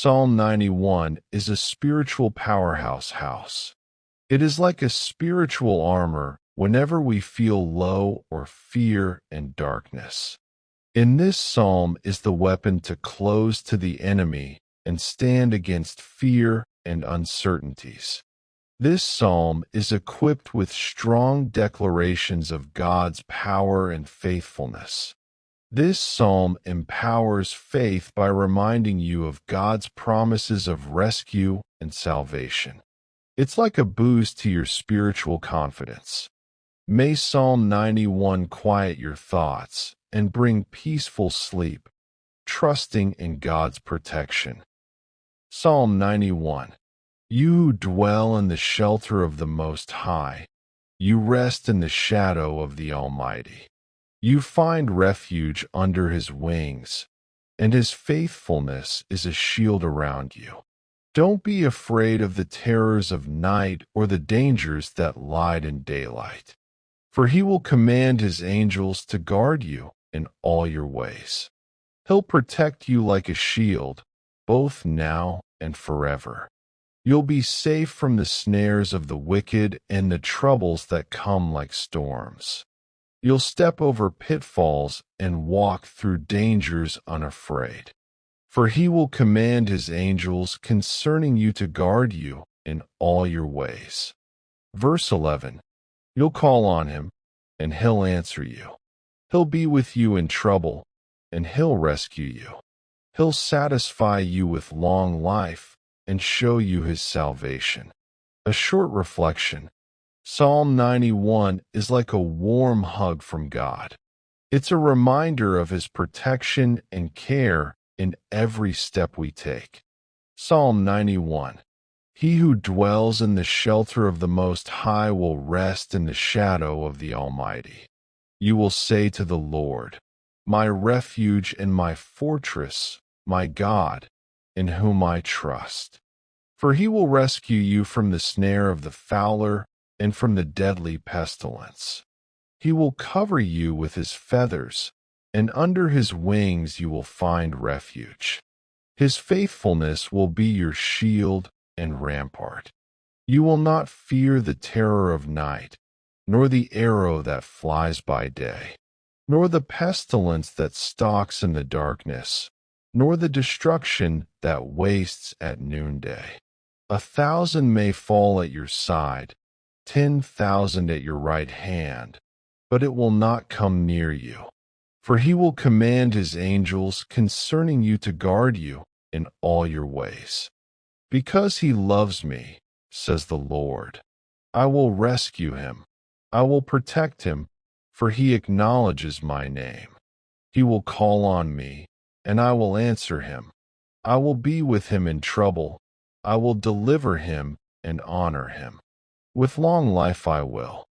Psalm 91 is a spiritual powerhouse house. It is like a spiritual armor whenever we feel low or fear and darkness. In this psalm is the weapon to close to the enemy and stand against fear and uncertainties. This psalm is equipped with strong declarations of God's power and faithfulness. This psalm empowers faith by reminding you of God's promises of rescue and salvation. It's like a boost to your spiritual confidence. May Psalm 91 quiet your thoughts and bring peaceful sleep, trusting in God's protection. Psalm 91. You who dwell in the shelter of the Most High, you rest in the shadow of the Almighty. You find refuge under His wings, and His faithfulness is a shield around you. Don't be afraid of the terrors of night or the dangers that lie in daylight, for He will command His angels to guard you in all your ways. He'll protect you like a shield, both now and forever. You'll be safe from the snares of the wicked and the troubles that come like storms. You'll step over pitfalls and walk through dangers unafraid. For He will command His angels concerning you to guard you in all your ways. Verse 11. You'll call on Him, and He'll answer you. He'll be with you in trouble, and He'll rescue you. He'll satisfy you with long life and show you His salvation. A short reflection. Psalm 91 is like a warm hug from God. It's a reminder of His protection and care in every step we take. Psalm 91. He who dwells in the shelter of the Most High will rest in the shadow of the Almighty. You will say to the Lord, my refuge and my fortress, my God, in whom I trust. For He will rescue you from the snare of the fowler and from the deadly pestilence. He will cover you with His feathers, and under His wings you will find refuge. His faithfulness will be your shield and rampart. You will not fear the terror of night, nor the arrow that flies by day, nor the pestilence that stalks in the darkness, nor the destruction that wastes at noonday. 1,000 may fall at your side, 10,000 at your right hand, but it will not come near you. For He will command His angels concerning you to guard you in all your ways. Because He loves me, says the Lord, I will rescue him. I will protect him, for he acknowledges my name. He will call on me, and I will answer him. I will be with him in trouble. I will deliver him and honor him. With long life I will